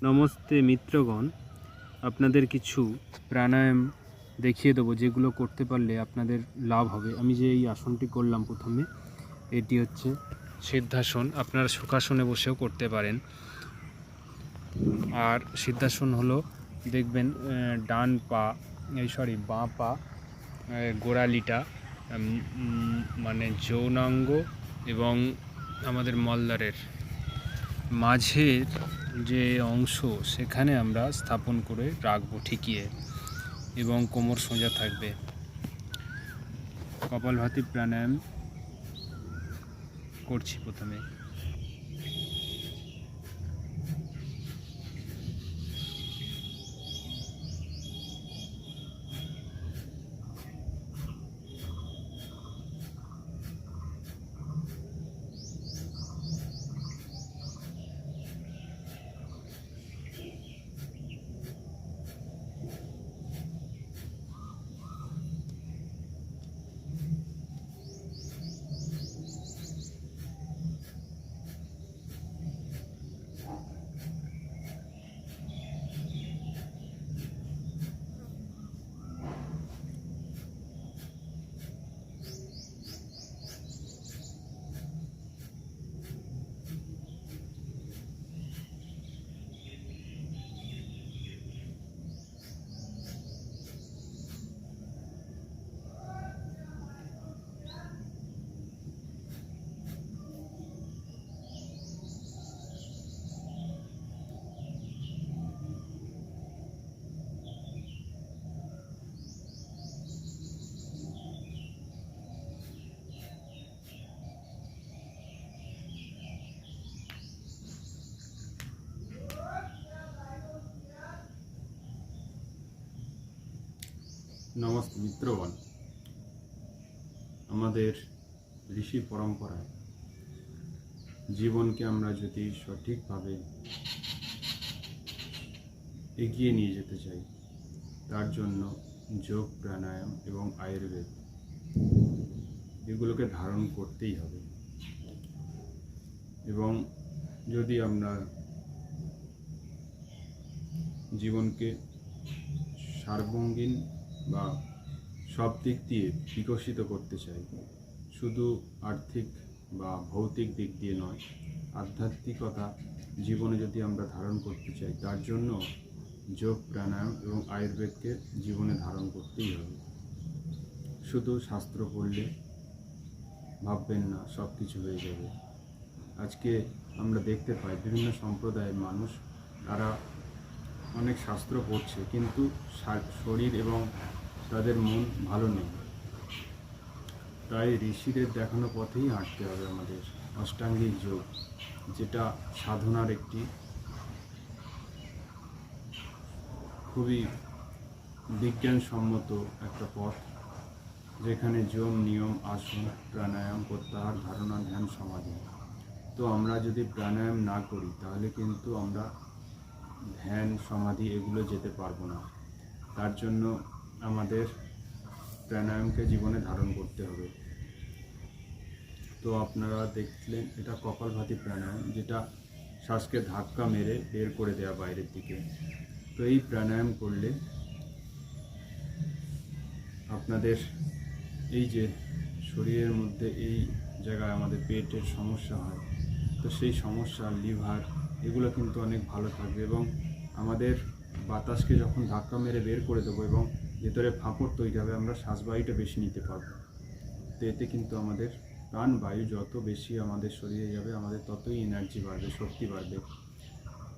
নমস্তে মিত্রগণ, আপনাদের কিছু প্রাণায়াম দেখিয়ে দেবো যেগুলো করতে পারলে আপনাদের লাভ হবে। আমি যে এই আসনটি করলাম প্রথমে, এটি হচ্ছে সিদ্ধাসন। আপনারা সুখাসনে বসেও করতে পারেন। আর সিদ্ধাসন হলো দেখবেন ডান পা বাঁ পা গোড়ালিটা মানে যৌনাঙ্গ এবং আমাদের মলদ্বারের মাঝের যে অংশ সেখানে আমরা স্থাপন করে রাখবো ঠেকিয়ে, এবং কোমর সোজা থাকবে। কপালভাতি প্রাণায়াম করছি প্রথমে। নমস্তে মিত্রগণ, আমাদের ঋষি পরম্পরায় জীবনকে আমরা যদি সঠিকভাবে এগিয়ে নিয়ে যেতে চাই, তার জন্য যোগ, প্রাণায়াম এবং আয়ুর্বেদ এগুলোকে ধারণ করতেই হবে। এবং যদি আমরা জীবনকে সার্বঙ্গীন বা সব দিক দিয়ে বিকশিত করতে চাই, শুধু আর্থিক বা ভৌতিক দিক দিয়ে নয়, আধ্যাত্মিকতা জীবনে যদি আমরা ধারণ করতে চাই, তার জন্য যোগ, প্রাণায়াম এবং আয়ুর্বেদকে জীবনে ধারণ করতেই হবে। শুধু শাস্ত্র পড়লে ভাববেন না সব কিছু হয়ে যাবে। আজকে আমরা দেখতে পাই বিভিন্ন সম্প্রদায়ের মানুষ, তারা অনেক শাস্ত্র পড়ছে, কিন্তু শরীর এবং তাদের মন ভালো নেই। তাই ঋষিদের দেখানো পথেই হাঁটতে হবে আমাদের। অষ্টাঙ্গিক যোগ, যেটা সাধনার একটি খুবই বিজ্ঞানসম্মত একটা পথ, যেখানে যোগ, নিয়ম, আসন, প্রাণায়াম, প্রত্যাহার, ধারণা, ধ্যান, সমাধি। তো আমরা যদি প্রাণায়াম না করি তাহলে কিন্তু আমরা ধ্যান, সমাধি এগুলো যেতে পারবো না। তার জন্য আমাদের প্রাণায়ামকে জীবনে ধারণ করতে হবে। তো আপনারা দেখলেন, এটা কপালভাতি প্রাণায়াম, যেটা শ্বাসকে ধাক্কা মেরে বের করে দেওয়া বাইরের দিকে। তো এই প্রাণায়াম করলে আপনাদের এই যে শরীরের মধ্যে এই জায়গায় আমাদের পেটের সমস্যা হয়, তো সেই সমস্যা, লিভার, এগুলো কিন্তু অনেক ভালো থাকবে। এবং আমাদের বাতাসকে যখন ধাক্কা মেরে বের করে দেবো এবং ভেতরে ফাঁপড় তৈরি হবে, আমরা শ্বাসবায়ুটা বেশি নিতে পারবো। তো এতে কিন্তু আমাদের প্রাণবায়ু যত বেশি আমাদের শরীরে যাবে, আমাদের ততই এনার্জি বাড়বে, শক্তি বাড়বে।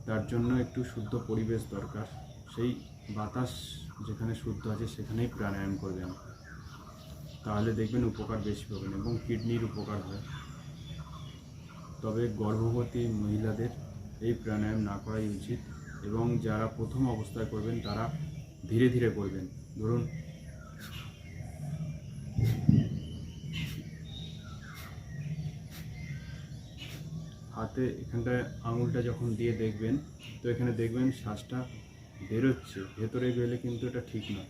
তার জন্য একটু শুদ্ধ পরিবেশ দরকার। সেই বাতাস যেখানে শুদ্ধ আছে সেখানেই প্রাণায়াম করবেন, তাহলে দেখবেন উপকার বেশি পাবেন এবং কিডনির উপকার হয়। তবে গর্ভবতী মহিলাদের এই প্রাণায়াম না করাই উচিত, এবং যারা প্রথম অবস্থায় করবেন তারা ধীরে ধীরে করবেন। ধরুন হাতে এখানটায় আঙুলটা যখন দিয়ে দেখবেন, তো এখানে দেখবেন শ্বাসটা বেরোচ্ছে, ভেতরে গেলে কিন্তু এটা ঠিক না।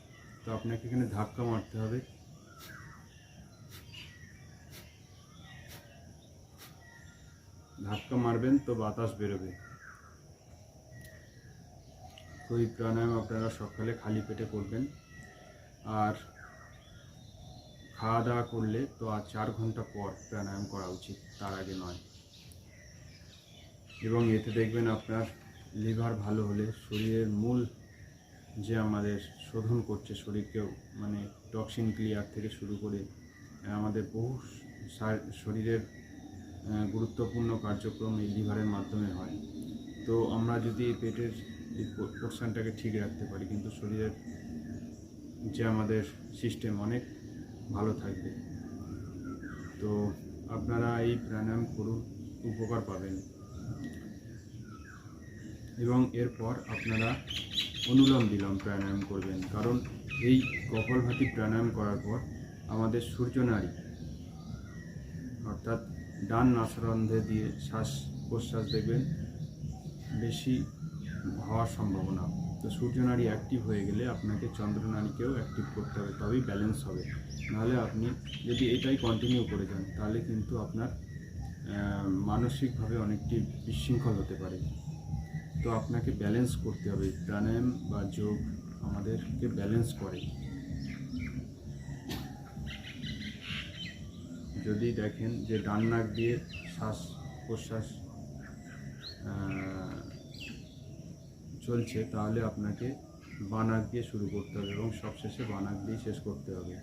তো আপনাকে এখানে ধাক্কা মারতে হবে, ধাক্কা মারবেন তো বাতাস বেরোবে। তো এই প্রাণায়াম আপনারা সকালে খালি পেটে করবেন। আর খাওয়া দাওয়া করলে তো আর 4 ঘন্টা পর প্রাণায়াম করা উচিত, তার আগে নয়। এবং এতে দেখবেন আপনার লিভার ভালো হলে শরীরের মূল যে আমাদের শোধন করছে শরীরকেও, মানে টক্সিন ক্লিয়ার থেকে শুরু করে আমাদের বহু শরীরের গুরুত্বপূর্ণ কার্যক্রম এই লিভারের মাধ্যমে হয়। তো আমরা যদি এই পেটের এই পোর্শনটাকে ঠিক রাখতে পারি, কিন্তু শরীরের যে আমাদের সিস্টেম অনেক ভালো থাকবে। তো আপনারা এই প্রাণায়াম করুন, উপকার পাবেন। এবং এরপর আপনারা অনুলোম বিলোম প্রাণায়াম করবেন, কারণ এই কপালভাতি প্রাণায়াম করার পর আমাদের সূর্যনাড়ি অর্থাৎ ডান নাসারন্ধ্রে দিয়ে শ্বাস প্রশ্বাস দেখবেন বেশি হওয়ার সম্ভাবনা। তো সূর্যনাড়ি অ্যাক্টিভ হয়ে গেলে আপনাকে চন্দ্রনাড়িকেও অ্যাক্টিভ করতে হবে, তবেই ব্যালেন্স হবে। নাহলে আপনি যদি এটাই কন্টিনিউ করে যান তাহলে কিন্তু আপনার মানসিকভাবে অনেকটি বিশৃঙ্খল হতে পারে। তো আপনাকে ব্যালেন্স করতে হবে। প্রাণায়াম বা যোগ আমাদেরকে ব্যালেন্স করে। যদি দেখেন যে ডান নাক দিয়ে শ্বাস প্রশ্বাস চলছে, তাহলে আপনাকে বাঁ নাক দিয়ে শুরু করতে হবে এবং সবশেষে বাঁ নাক দিয়ে শেষ করতে হবে।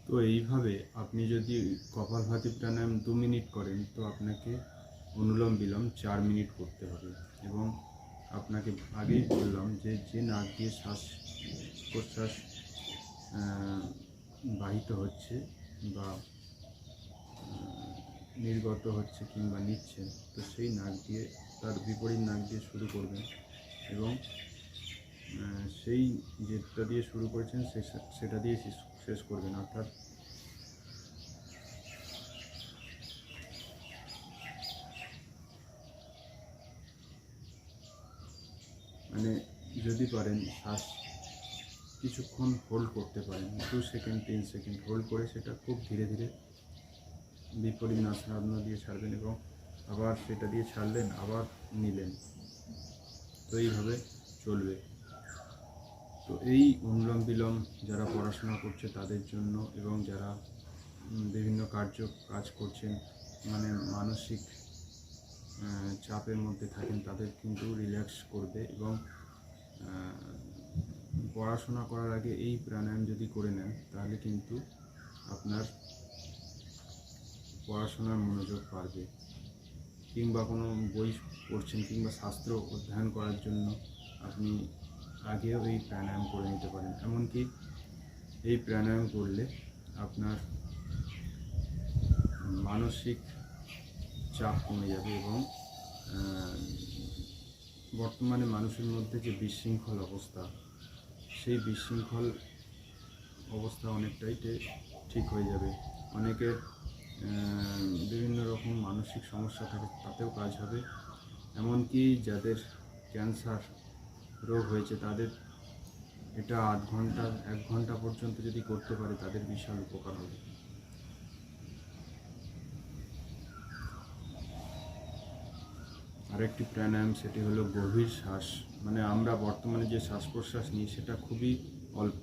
তো এইভাবে আপনি যদি কপালভাতি প্রাণায়াম 2 মিনিট করেন, তো আপনাকে অনুলোম বিলোম 4 মিনিট করতে হবে। এবং আপনাকে আগেই বললাম যে যে নাক দিয়ে শ্বাস প্রশ্বাস বাহিত হচ্ছে বা নির্গত হচ্ছে কিংবা নিচ্ছেন, তো সেই নাক দিয়ে তার বিপরীত নাক দিয়ে শুরু করবেন এবং সেই যেটা দিয়ে শুরু করেছেন সেটা দিয়ে শেষ করবেন। অর্থাৎ মানে যদি পারেন শ্বাস কিছুক্ষণ হোল্ড করতে পারেন, 2 সেকেন্ড 3 সেকেন্ড হোল্ড করে সেটা খুব ধীরে ধীরে বিপরীত নাসারন্ধ্র দিয়ে ছাড়বেন এবং আবার সেটা দিয়ে ছাড়লেন, আবার নিলেন। তো এইভাবে চলবে। তো এই অনুলোম বিলোম যারা পড়াশোনা করছে তাদের জন্য এবং যারা বিভিন্ন কাজ করছেন, মানে মানসিক চাপের মধ্যে থাকেন তাদের কিন্তু রিল্যাক্স করবে। এবং পড়াশোনা করার আগে এই প্রাণায়াম যদি করে নেন তাহলে কিন্তু আপনার পড়াশোনার মনোযোগ বাড়বে। কিংবা কোনো বই পড়ছেন কিংবা শাস্ত্র অধ্যয়ন করার জন্য আপনি আগেও এই প্রাণায়াম করে নিতে পারেন। এমনকি এই প্রাণায়াম করলে আপনার মানসিক চাপ কমে যাবে এবং বর্তমানে মানুষের মধ্যে যে বিশৃঙ্খল অবস্থা, সেই বিশৃঙ্খল অবস্থা অনেকটাই ঠিক হয়ে যাবে। অনেকের বিভিন্ন রকম মানসিক সমস্যা থাকে, তাতেও কাজ হবে। এমনকি যাদের ক্যান্সার রোগ হয়েছে তাদের এটা 1 ঘন্টা পর্যন্ত যদি করতে পারে তাদের বিশাল উপকার হবে। আরেকটি প্রাণায়াম, সেটি হলো গভীর শ্বাস। মানে আমরা বর্তমানে যে শ্বাস প্রশ্বাস নিই সেটা খুবই অল্প,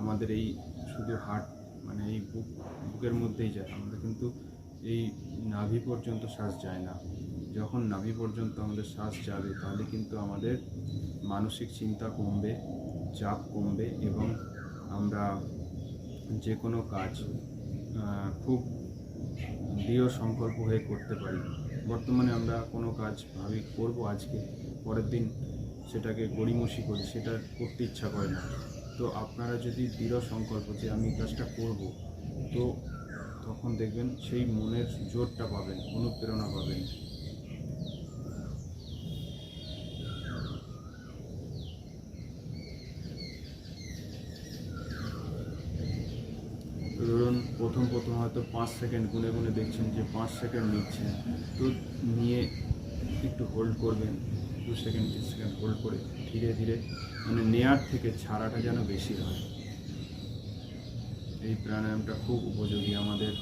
আমাদের এই শুধু হার্ট মানে এই বুকের মধ্যেই যায়, আমরা কিন্তু এই নাভি পর্যন্ত শ্বাস যায় না। যখন নাভি পর্যন্ত আমাদের শ্বাস যাবে তাহলে কিন্তু আমাদের মানসিক চিন্তা কমবে, চাপ কমবে এবং আমরা যে কোনো কাজ খুব দৃঢ় সংকল্প হয়ে করতে পারি। বর্তমানে আমরা কোনো কাজ ভাবি করব আজকে, পরের দিন সেটাকে গড়িমসি করি, সেটা করতে ইচ্ছা করে না। তো আপনারা যদি দৃঢ় সংকল্প যে আমি কাজটা করব, তো তখন দেখবেন সেই মনের জোরটা পাবেন, অনুপ্রেরণা পাবেন। ধরুন প্রথম হয়তো 5 সেকেন্ড গুনে গুনে দেখছেন যে 5 সেকেন্ড নিচ্ছেন, তো নিয়ে একটু হোল্ড করবেন, 2 সেকেন্ড 3 সেকেন্ড হোল্ড করে ধীরে ধীরে মানে নেয়ার থেকে ছাড়াটা যেন বেশি হয়। এই প্রাণায়ামটা খুব উপযোগী আমাদের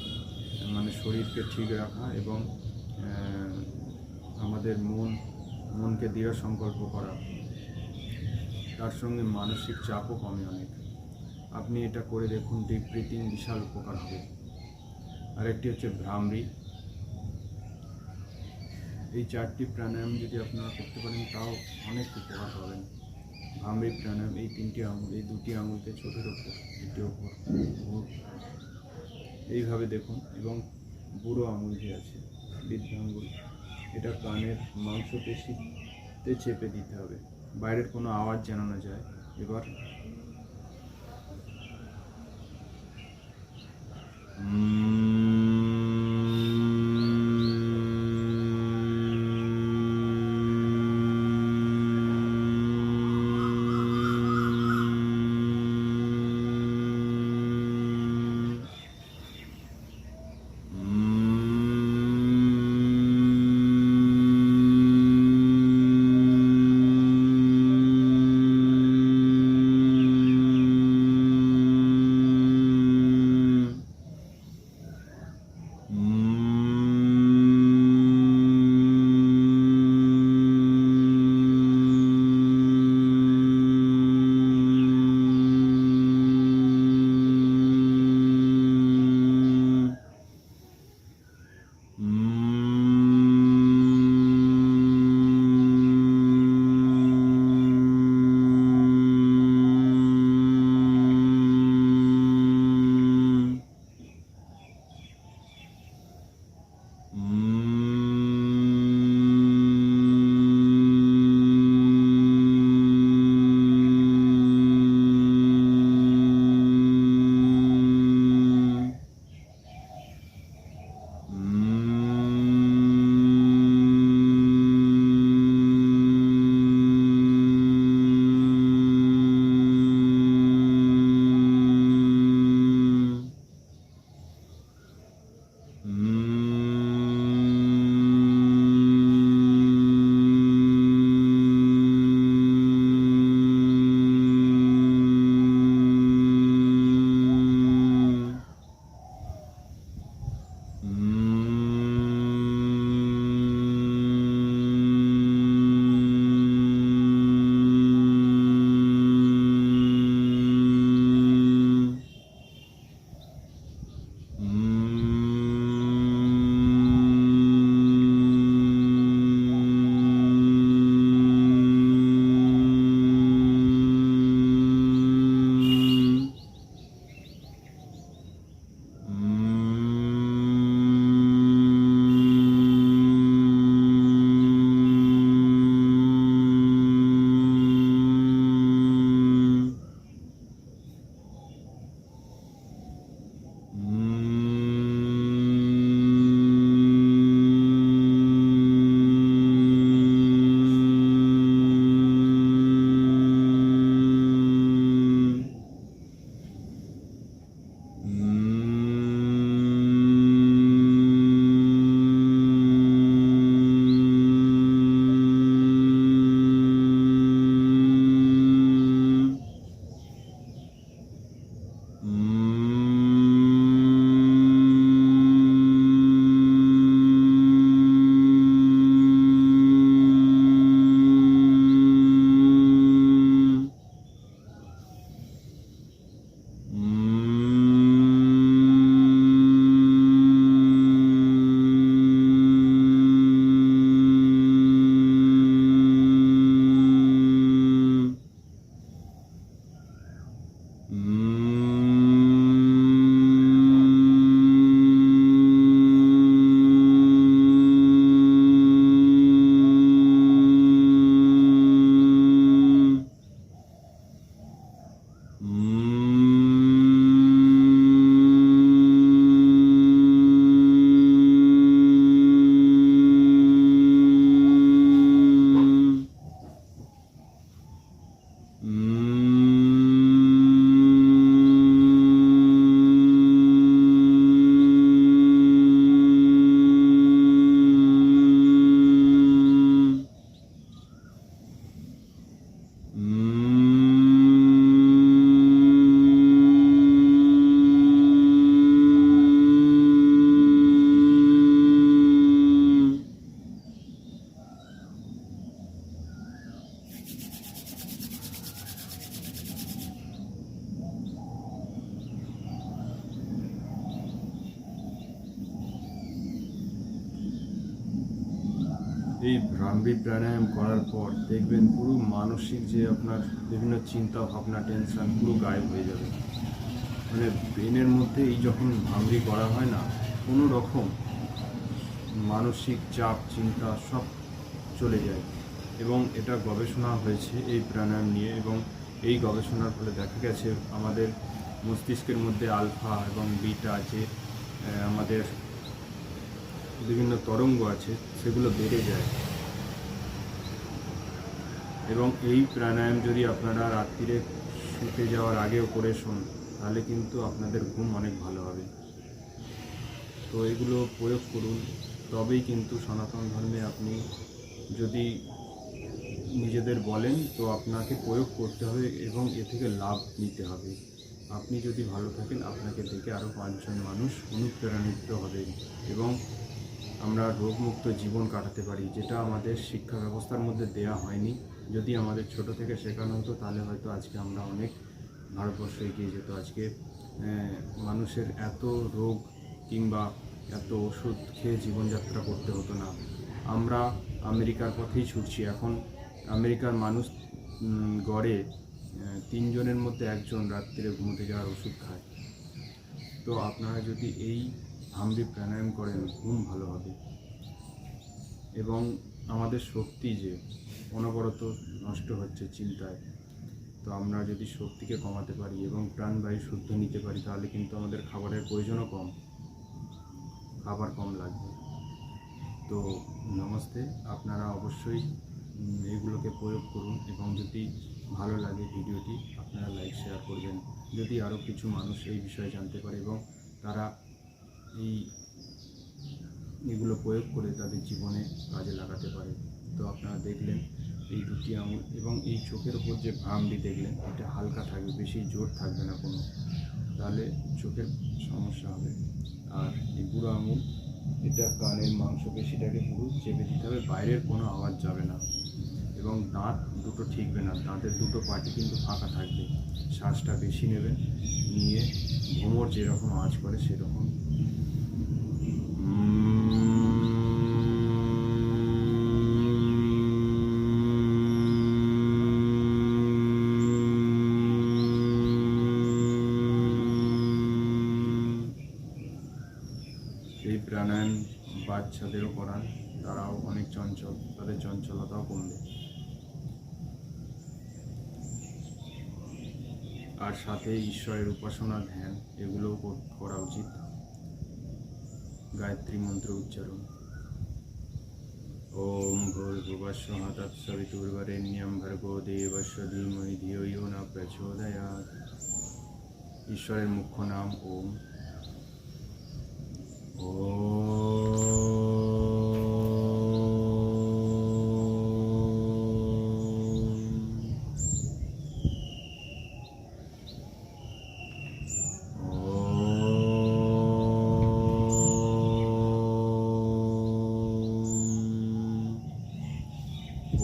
মানে শরীরকে ঠিক রাখা এবং আমাদের মনকে দৃঢ় সংকল্প করা, তার সঙ্গে মানসিক চাপও কমে অনেক। আপনি এটা করে দেখুন, ডিপ ব্রিথিং বিশাল উপকার হবে। আরেকটি হচ্ছে ভ্রামরি। এই 4টি প্রাণায়াম যদি আপনারা করতে পারেন তাও অনেক উপকার পাবেন। ভ্রামরি প্রাণায়াম, এই 3টি আঙুল, এই 2টি আঙুলকে চোখের ওপর, এটির ওপর এইভাবে দেখুন। এবং বুড়ো আঙুল যে আছে, বৃদ্ধ আঙুল, এটা কানের মাংসপেশিতে চেপে দিতে হবে, বাইরের কোনো আওয়াজ যেন না যায়। এবার এই ভ্রামরী প্রাণায়াম করার পর দেখবেন পুরো মানসিক যে আপনার বিভিন্ন চিন্তা ভাবনা টেনশন পুরো গায়েব হয়ে যাবে। মানে ব্রেনের মধ্যে এই যখন ভ্রামরী করা হয় না, কোনো রকম মানসিক চাপ চিন্তা সব চলে যায়। এবং এটা গবেষণা হয়েছে এই প্রাণায়াম নিয়ে, এবং এই গবেষণার ফলে দেখা গেছে আমাদের মস্তিষ্কের মধ্যে আলফা এবং বিটা যে আমাদের বিভিন্ন তরঙ্গ আছে সেগুলো বেড়ে যায়। এবং এই প্রাণায়াম যদি আপনারা রাত্রিরে শুতে যাওয়ার আগেও করে শোন, তাহলে কিন্তু আপনাদের ঘুম অনেক ভালো হবে। তো এগুলো প্রয়োগ করুন, তবেই কিন্তু সনাতন ধর্মে আপনি যদি নিজেদের বলেন তো আপনাকে প্রয়োগ করতে হবে এবং এ থেকে লাভ নিতে হবে। আপনি যদি ভালো থাকেন, আপনাকে দেখে আরও 5 জন মানুষ অনুপ্রাণিত হবে এবং আমরা রোগমুক্ত জীবন কাটাতে পারি, যেটা আমাদের শিক্ষা ব্যবস্থার মধ্যে দেয়া হয়নি। যদি আমাদের ছোট থেকে শেখানো হতো তাহলে হয়তো আজকে আমরা অনেক ভারতবর্ষ এগিয়ে যেত। আজকে মানুষের এত রোগ কিংবা এত ওষুধ খেয়ে জীবনযাত্রা করতে হতো না। আমরা আমেরিকার পথেই ছুটছি। এখন আমেরিকার মানুষ গড়ে 3 জনের মধ্যে 1 জন রাত্রিরে ঘুমোতে যাওয়ার ওষুধ খায়। তো আপনারা যদি এই ভ্রামরী প্রাণায়াম করেন, ঘুম ভালো হবে। এবং আমাদের শক্তি যে অনবরত নষ্ট হচ্ছে চিন্তায়, তো আমরা যদি শক্তিকে কমাতে পারি এবং প্রাণবায়ু শুদ্ধ নিতে পারি, তাহলে কিন্তু আমাদের খাবারের প্রয়োজনও কম, খাবার কম লাগবে। তো নমস্তে, আপনারা অবশ্যই এগুলোকে প্রয়োগ করুন এবং যদি ভালো লাগে ভিডিওটি আপনারা লাইক শেয়ার করবেন, যদি আরও কিছু মানুষ এই বিষয়ে জানতে পারে এবং তারা এগুলো প্রয়োগ করে তাদের জীবনে কাজে লাগাতে পারে। তো আপনারা দেখলেন এই 2টি আঙুল এবং এই চোখের ওপর যে ভ্রামরী দেখলেন, এটা হালকা থাকবে, বেশি জোর থাকবে না কোনো, তাহলে চোখের সমস্যা হবে। আর এই বুড়ো আঙুল, এটা কানের মাংসপেশিটাকে পুরো চেপে দিতে হবে, বাইরের কোনো আওয়াজ যাবে না। এবং দাঁত দুটো ঠিকবে না, দাঁতের দুটো পাটি কিন্তু ফাঁকা থাকবে। শ্বাসটা বেশি নেবেন, নিয়ে ভ্রমর যেরকম আওয়াজ করে সেরকম এই প্রাণায়াম বাচ্চাদেরও করান, তারাও অনেক চঞ্চল, তাদের চঞ্চলতাও কমবে। আর সাথে ঈশ্বরের উপাসনা, ধ্যান এগুলোও করা উচিত। গায়ত্রী মন্ত্র উচ্চারণ। ওম ভূর্ভুবস্সুঃ তৎসবিতুর্বরেণ্যং ভর্গো দেবস্য ধীমহি ধিয়ো ইয়ো ন প্রচোদয়াৎ। ঈশ্বরের মুখ্য নাম ওম।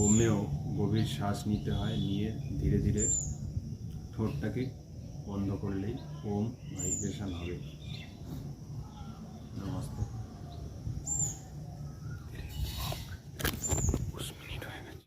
ওমেও গভীর শ্বাস নিতে হয়, নিয়ে ধীরে ধীরে ঠোঁটটাকে বন্ধ করলেই ওম ভাইব্রেশন হবে। নমস্তে।